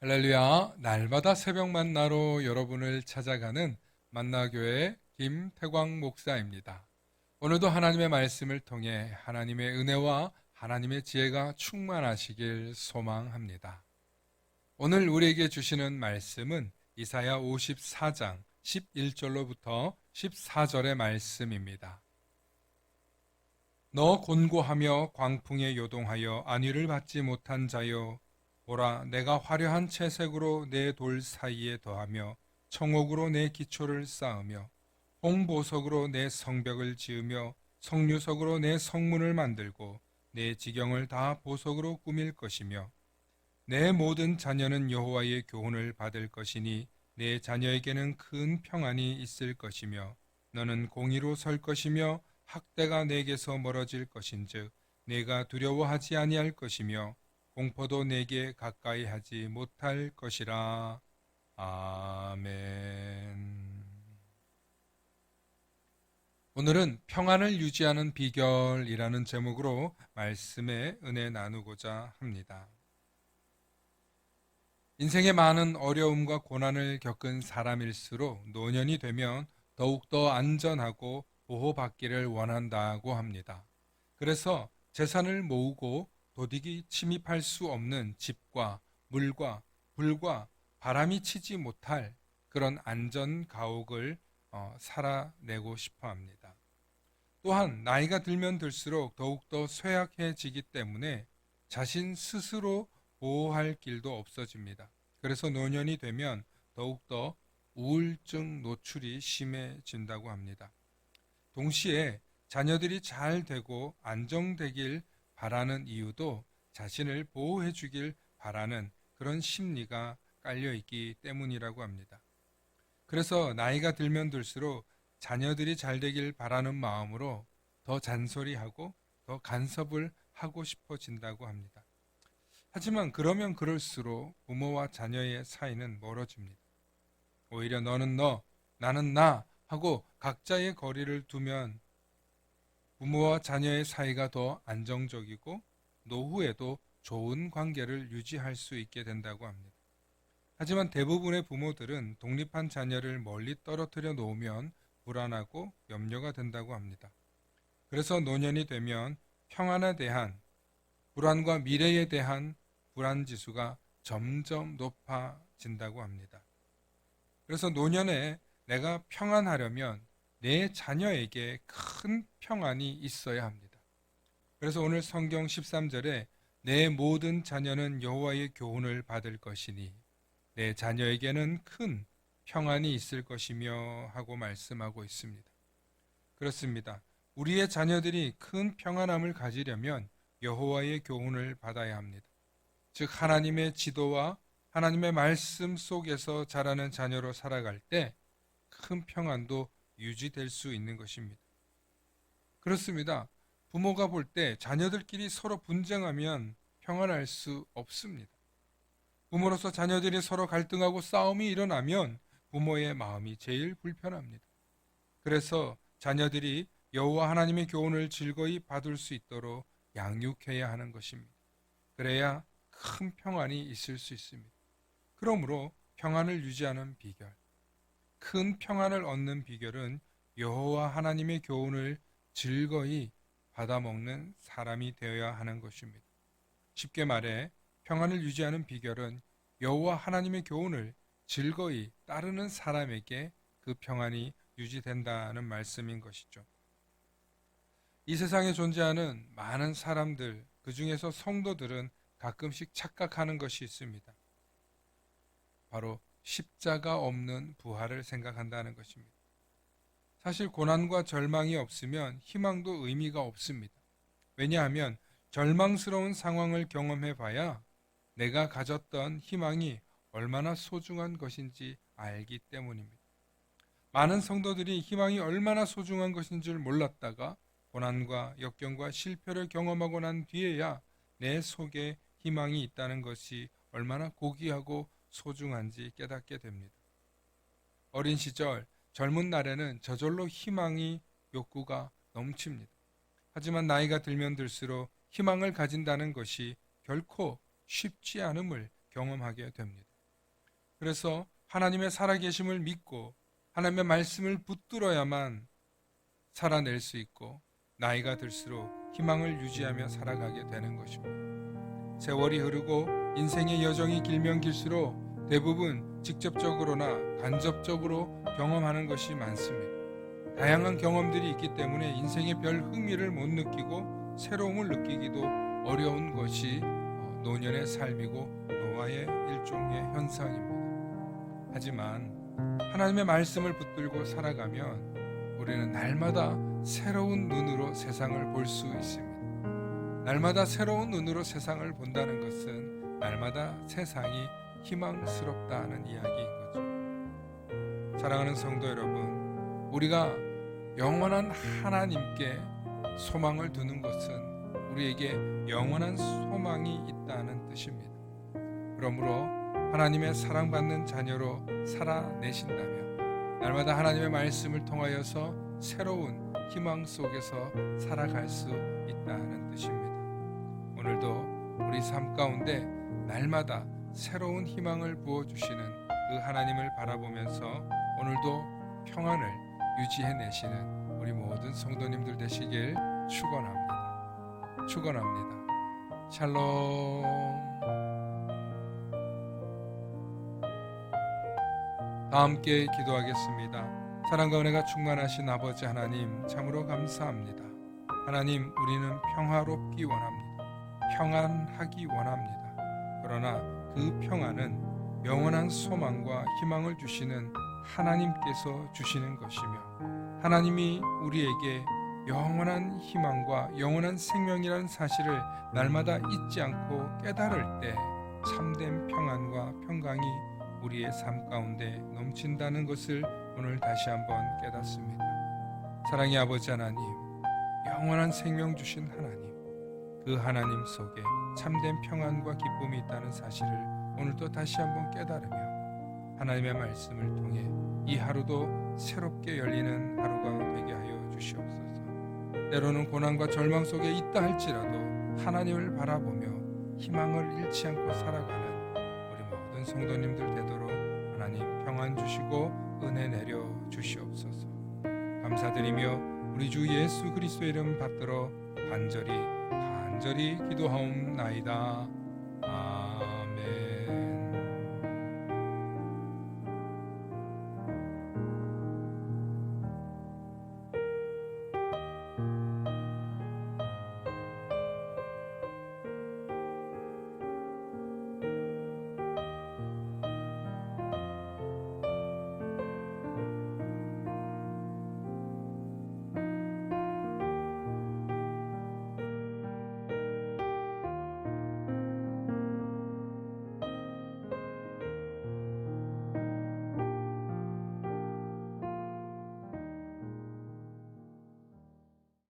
할렐루야, 날마다 새벽 만나로 여러분을 찾아가는 만나교회 김태광 목사입니다. 오늘도 하나님의 말씀을 통해 하나님의 은혜와 하나님의 지혜가 충만하시길 소망합니다. 오늘 우리에게 주시는 말씀은 이사야 54장 11절로부터 14절의 말씀입니다. 너 곤고하며 광풍에 요동하여 안위를 받지 못한 자여, 보라, 내가 화려한 채색으로 내 돌 사이에 더하며 청옥으로 내 기초를 쌓으며 홍보석으로 내 성벽을 지으며 석류석으로 내 성문을 만들고 내 지경을 다 보석으로 꾸밀 것이며, 내 모든 자녀는 여호와의 교훈을 받을 것이니 내 자녀에게는 큰 평안이 있을 것이며, 너는 공의로 설 것이며 학대가 내게서 멀어질 것인즉 내가 두려워하지 아니할 것이며 공포도 내게 가까이 하지 못할 것이라. 아멘. 오늘은 평안을 유지하는 비결이라는 제목으로 말씀의 은혜 나누고자 합니다. 인생의 많은 어려움과 고난을 겪은 사람일수록 노년이 되면 더욱더 안전하고 보호받기를 원한다고 합니다. 그래서 재산을 모으고 도둑이 침입할 수 없는 집과 물과 불과 바람이 치지 못할 그런 안전 가옥을 살아내고 싶어 합니다. 또한 나이가 들면 들수록 더욱더 쇠약해지기 때문에 자신 스스로 보호할 길도 없어집니다. 그래서 노년이 되면 더욱더 우울증 노출이 심해진다고 합니다. 동시에 자녀들이 잘 되고 안정되길 바라는 이유도 자신을 보호해 주길 바라는 그런 심리가 깔려 있기 때문이라고 합니다. 그래서 나이가 들면 들수록 자녀들이 잘 되길 바라는 마음으로 더 잔소리하고 더 간섭을 하고 싶어진다고 합니다. 하지만 그러면 그럴수록 부모와 자녀의 사이는 멀어집니다. 오히려 너는 너, 나는 나 하고 각자의 거리를 두면 부모와 자녀의 사이가 더 안정적이고 노후에도 좋은 관계를 유지할 수 있게 된다고 합니다. 하지만 대부분의 부모들은 독립한 자녀를 멀리 떨어뜨려 놓으면 불안하고 염려가 된다고 합니다. 그래서 노년이 되면 평안에 대한 불안과 미래에 대한 불안 지수가 점점 높아진다고 합니다. 그래서 노년에 내가 평안하려면 내 자녀에게 큰 평안이 있어야 합니다. 그래서 오늘 성경 13절에 내 모든 자녀는 여호와의 교훈을 받을 것이니 내 자녀에게는 큰 평안이 있을 것이며 하고 말씀하고 있습니다. 그렇습니다. 우리의 자녀들이 큰 평안함을 가지려면 여호와의 교훈을 받아야 합니다. 즉 하나님의 지도와 하나님의 말씀 속에서 자라는 자녀로 살아갈 때 큰 평안도 유지될 수 있는 것입니다. 그렇습니다. 부모가 볼 때 자녀들끼리 서로 분쟁하면 평안할 수 없습니다. 부모로서 자녀들이 서로 갈등하고 싸움이 일어나면 부모의 마음이 제일 불편합니다. 그래서 자녀들이 여호와 하나님의 교훈을 즐거이 받을 수 있도록 양육해야 하는 것입니다. 그래야 큰 평안이 있을 수 있습니다. 그러므로 평안을 유지하는 비결, 큰 평안을 얻는 비결은 여호와 하나님의 교훈을 즐거이 받아먹는 사람이 되어야 하는 것입니다. 쉽게 말해 평안을 유지하는 비결은 여호와 하나님의 교훈을 즐거이 따르는 사람에게 그 평안이 유지된다는 말씀인 것이죠. 이 세상에 존재하는 많은 사람들, 그 중에서 성도들은 가끔씩 착각하는 것이 있습니다. 바로 십자가 없는 부활을 생각한다는 것입니다. 사실 고난과 절망이 없으면 희망도 의미가 없습니다. 왜냐하면 절망스러운 상황을 경험해 봐야 내가 가졌던 희망이 얼마나 소중한 것인지 알기 때문입니다. 많은 성도들이 희망이 얼마나 소중한 것인 줄 몰랐다가 고난과 역경과 실패를 경험하고 난 뒤에야 내 속에 희망이 있다는 것이 얼마나 고귀하고 소중한지 깨닫게 됩니다. 어린 시절, 젊은 날에는 저절로 희망이 욕구가 넘칩니다. 하지만 나이가 들면 들수록 희망을 가진다는 것이 결코 쉽지 않음을 경험하게 됩니다. 그래서 하나님의 살아계심을 믿고 하나님의 말씀을 붙들어야만 살아낼 수 있고 나이가 들수록 희망을 유지하며 살아가게 되는 것입니다. 세월이 흐르고 인생의 여정이 길면 길수록 대부분 직접적으로나 간접적으로 경험하는 것이 많습니다. 다양한 경험들이 있기 때문에 인생의 별 흥미를 못 느끼고 새로움을 느끼기도 어려운 것이 노년의 삶이고 노화의 일종의 현상입니다. 하지만 하나님의 말씀을 붙들고 살아가면 우리는 날마다 새로운 눈으로 세상을 볼 수 있습니다. 날마다 새로운 눈으로 세상을 본다는 것은 날마다 세상이 희망스럽다는 이야기인 거죠. 사랑하는 성도 여러분, 우리가 영원한 하나님께 소망을 두는 것은 우리에게 영원한 소망이 있다는 뜻입니다. 그러므로 하나님의 사랑받는 자녀로 살아내신다면 날마다 하나님의 말씀을 통하여서 새로운 희망 속에서 살아갈 수 있다는 뜻입니다. 오늘도 우리 삶 가운데 날마다 새로운 희망을 부어주시는 그 하나님을 바라보면서 오늘도 평안을 유지해내시는 우리 모든 성도님들 되시길 축원합니다. 축원합니다. 샬롬. 다 함께 기도하겠습니다. 사랑과 은혜가 충만하신 아버지 하나님, 참으로 감사합니다. 하나님, 우리는 평화롭기 원합니다. 평안하기 원합니다. 그러나 그 평안은 영원한 소망과 희망을 주시는 하나님께서 주시는 것이며 하나님이 우리에게 영원한 희망과 영원한 생명이라는 사실을 날마다 잊지 않고 깨달을 때 참된 평안과 평강이 우리의 삶 가운데 넘친다는 것을 오늘 다시 한번 깨닫습니다. 사랑의 아버지 하나님, 영원한 생명 주신 하나님, 그 하나님 속에 참된 평안과 기쁨이 있다는 사실을 오늘도 다시 한번 깨달으며 하나님의 말씀을 통해 이 하루도 새롭게 열리는 하루가 되게 하여 주시옵소서. 때로는 고난과 절망 속에 있다 할지라도 하나님을 바라보며 희망을 잃지 않고 살아가는 우리 모든 성도님들 되도록 하나님 평안 주시고 은혜 내려 주시옵소서. 감사드리며 우리 주 예수 그리스도의 이름 받들어 간절히 기도하옵나이다.